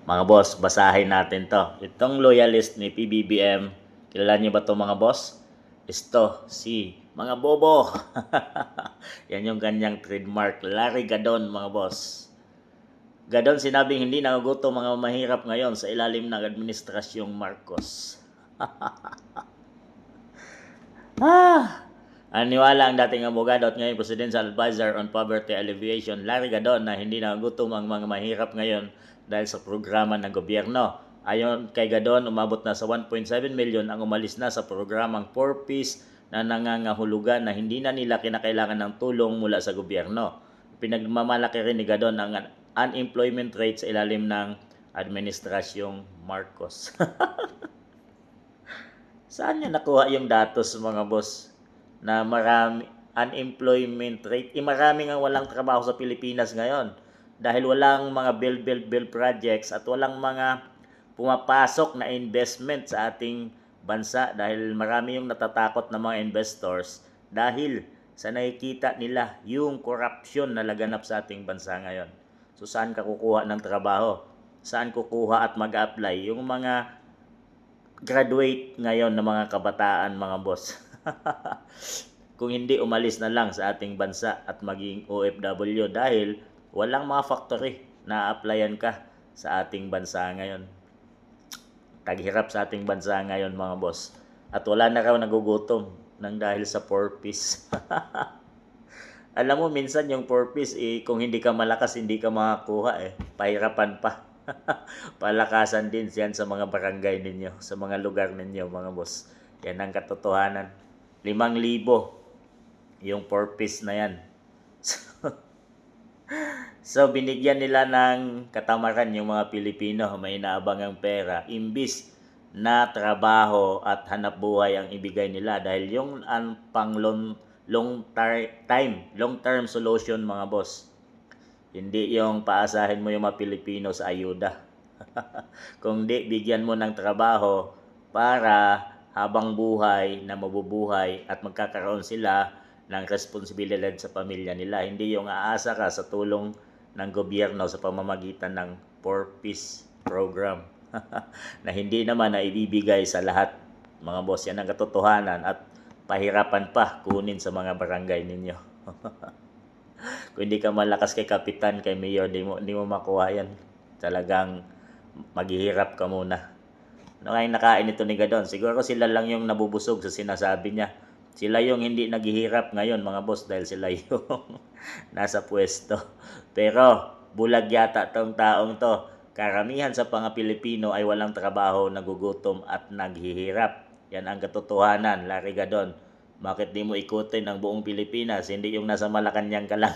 Mga boss, basahin natin to. Itong loyalist ni PBBM, kilala niyo ba to mga boss? Isto, si mga bobo. Yan yung kanyang trademark. Larry Gadon, mga boss. Gadon sinabing hindi nagugutom mga mahirap ngayon sa ilalim ng administrasyong Marcos. Aniwala ang dating abogado at ngayon Presidential Advisor on Poverty Alleviation, Larry Gadon, na hindi nagugutom ang mga mahirap ngayon dahil sa programa ng gobyerno. Ayon kay Gadon, umabot na sa 1.7 million ang umalis na sa programang 4-piece na nangangahulugan na hindi na nila kinakailangan ng tulong mula sa gobyerno. Pinagmamalaki rin ni Gadon ang unemployment rate sa ilalim ng administrasyong Marcos. Saan niya nakuha yung datos mga boss na marami unemployment rate? Marami nga walang trabaho sa Pilipinas ngayon dahil walang mga build projects at walang mga pumapasok na investment sa ating bansa dahil marami yung natatakot na mga investors dahil sa nakikita nila yung corruption na laganap sa ating bansa ngayon. So saan ka kukuha ng trabaho? Saan kukuha at mag-apply yung mga graduate ngayon ng mga kabataan, mga boss? Kung hindi umalis na lang sa ating bansa at maging OFW dahil walang mga factory na applyan ka sa ating bansa ngayon. Taghirap sa ating bansa ngayon mga boss. At wala na raw nagugutom nang dahil sa 4-piece. Alam mo minsan yung 4-piece kung hindi ka malakas hindi ka makakuha Pahirapan pa. Palakasan din yan sa mga barangay ninyo, sa mga lugar ninyo mga boss. Yan ang katotohanan. 5,000 yung 4-piece na yan. So binigyan nila ng katamaran yung mga Pilipino, may inaabangang pera, imbis na trabaho at hanap buhay ang ibigay nila dahil yung pang long term solution mga boss. Hindi yung paasahin mo yung mga Pilipino sa ayuda. Kung di, bigyan mo ng trabaho para habang buhay na mabubuhay at magkakaroon sila ng responsibilidad sa pamilya nila. Hindi yung aasa ka sa tulong ng gobyerno sa pamamagitan ng 4-piece program na hindi naman na ibibigay sa lahat. Mga boss, yan ang katotohanan at pahirapan pa kunin sa mga barangay ninyo. Kung hindi ka malakas kay kapitan, kay mayor, di mo makuha yan. Talagang maghihirap ka muna. Ano nga yung nakain ito ni Gadon? Siguro sila lang yung nabubusog sa sinasabi niya. Sila yung hindi naghihirap ngayon mga boss dahil sila yung nasa pwesto. Pero bulag yata tong taong to. Karamihan sa mga Pilipino ay walang trabaho, nagugutom at naghihirap. Yan ang katotohanan, Larry Gadon. Bakit di mo ikutin ang buong Pilipinas? Hindi yung nasa Malacanang ka lang.